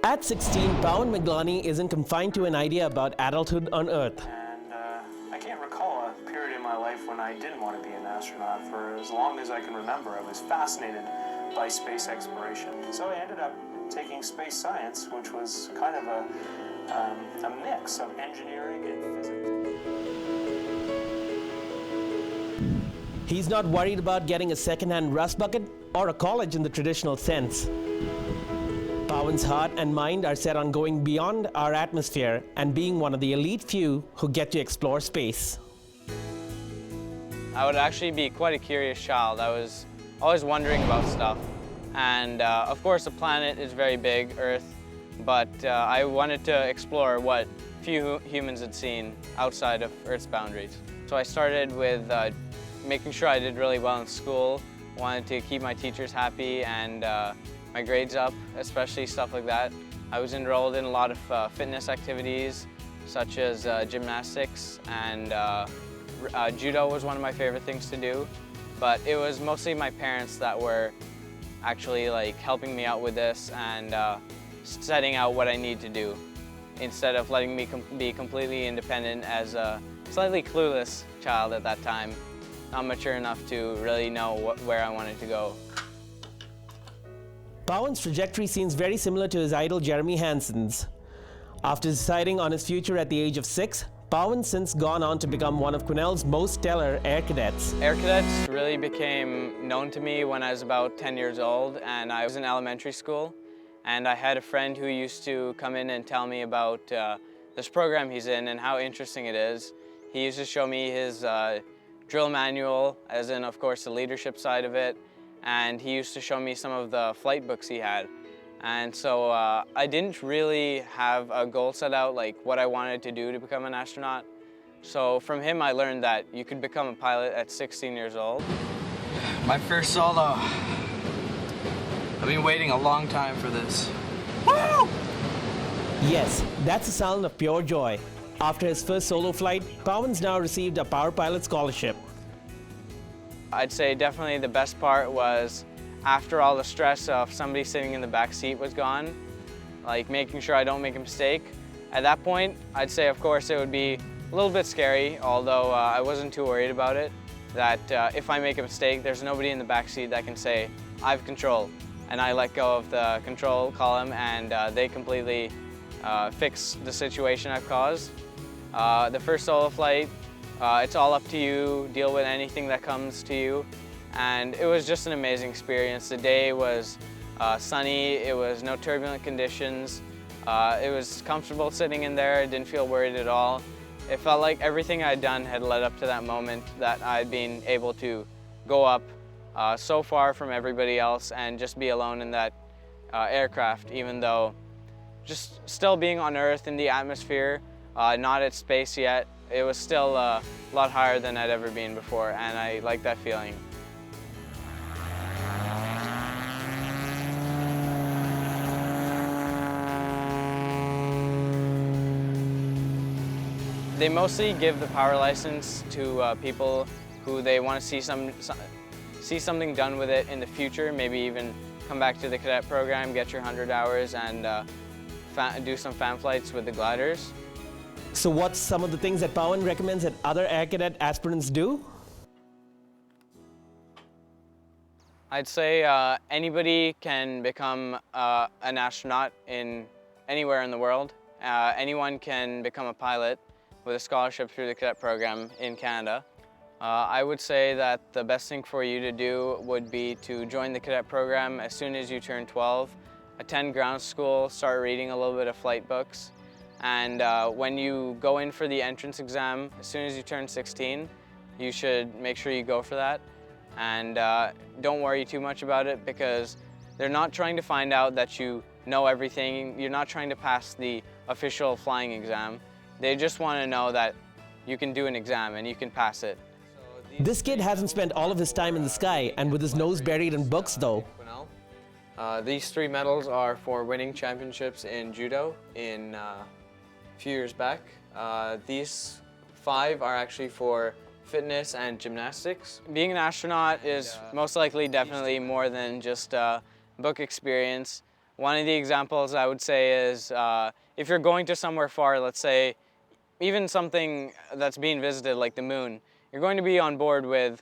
At 16, Paawan McGloney isn't confined to an idea about adulthood on Earth. And I can't recall a period in my life when I didn't want to be an astronaut. For as long as I can remember, I was fascinated by space exploration. So I ended up taking space science, which was kind of a mix of engineering and physics. He's not worried about getting a second-hand rust bucket or a college in the traditional sense. Paawan's heart and mind are set on going beyond our atmosphere and being one of the elite few who get to explore space. I would actually be quite a curious child. I was always wondering about stuff. And of course the planet is very big, Earth, but I wanted to explore what few humans had seen outside of Earth's boundaries. So I started with making sure I did really well in school, wanted to keep my teachers happy and my grades up, especially stuff like that. I was enrolled in a lot of fitness activities, such as gymnastics, and judo was one of my favorite things to do. But it was mostly my parents that were actually helping me out with this and setting out what I need to do, instead of letting me be completely independent as a slightly clueless child at that time, not mature enough to really know where I wanted to go. Paawan's trajectory seems very similar to his idol Jeremy Hansen's. After deciding on his future at the age of 6, Paawan's since gone on to become one of Quesnel's most stellar air cadets. Air cadets really became known to me when I was about 10 years old, and I was in elementary school. And I had a friend who used to come in and tell me about this program he's in and how interesting it is. He used to show me his drill manual, as in, of course, the leadership side of it. And he used to show me some of the flight books he had. And so I didn't really have a goal set out, like what I wanted to do to become an astronaut. So from him I learned that you could become a pilot at 16 years old. My first solo. I've been waiting a long time for this. Woo! Yes, that's the sound of pure joy. After his first solo flight, Paawan's now received a Power Pilot scholarship. I'd say definitely the best part was after all the stress of somebody sitting in the back seat was gone, like making sure I don't make a mistake. At that point, I'd say of course it would be a little bit scary, although I wasn't too worried about it, that if I make a mistake, there's nobody in the back seat that can say, I have control. And I let go of the control column and they completely fix the situation I've caused. The first solo flight, it's all up to you, deal with anything that comes to you. And it was just an amazing experience. The day was sunny, it was no turbulent conditions. It was comfortable sitting in there, I didn't feel worried at all. It felt like everything I'd done had led up to that moment, that I'd been able to go up so far from everybody else and just be alone in that aircraft, even though just still being on Earth in the atmosphere, not at space yet, it was still a lot higher than I'd ever been before, and I like that feeling. They mostly give the power license to people who they want to see something done with it in the future, maybe even come back to the cadet program, get your 100 hours, and do some fan flights with the gliders. So what's some of the things that Paawan recommends that other air cadet aspirants do? I'd say anybody can become an astronaut anywhere in the world. Anyone can become a pilot with a scholarship through the cadet program in Canada. I would say that the best thing for you to do would be to join the cadet program as soon as you turn 12, attend ground school, start reading a little bit of flight books, and when you go in for the entrance exam, as soon as you turn 16, you should make sure you go for that. And don't worry too much about it, because they're not trying to find out that you know everything. You're not trying to pass the official flying exam. They just want to know that you can do an exam and you can pass it. This kid hasn't spent all of his time in the sky and with his nose buried in books though. These 3 medals are for winning championships in judo in a few years back. These 5 are actually for fitness and gymnastics. Being an astronaut is most likely definitely more than just a book experience. One of the examples I would say is if you're going to somewhere far, let's say even something that's being visited like the moon, you're going to be on board with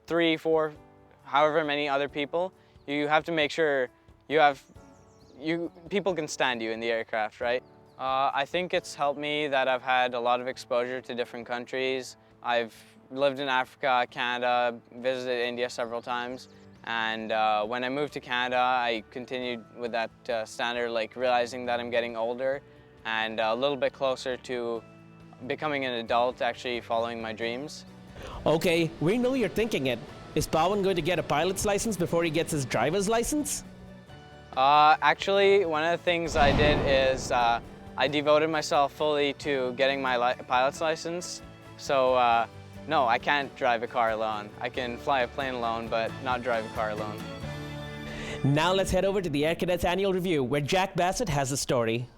3, 4, however many other people. You have to make sure people can stand you in the aircraft, right? I think it's helped me that I've had a lot of exposure to different countries. I've lived in Africa, Canada, visited India several times. And when I moved to Canada, I continued with that standard, like realizing that I'm getting older and a little bit closer to becoming an adult, actually following my dreams. Okay, we know you're thinking it. Is Paawan going to get a pilot's license before he gets his driver's license? Actually, one of the things I did is I devoted myself fully to getting my pilot's license. So no, I can't drive a car alone. I can fly a plane alone, but not drive a car alone. Now let's head over to the Air Cadets Annual Review, where Jack Bassett has the story.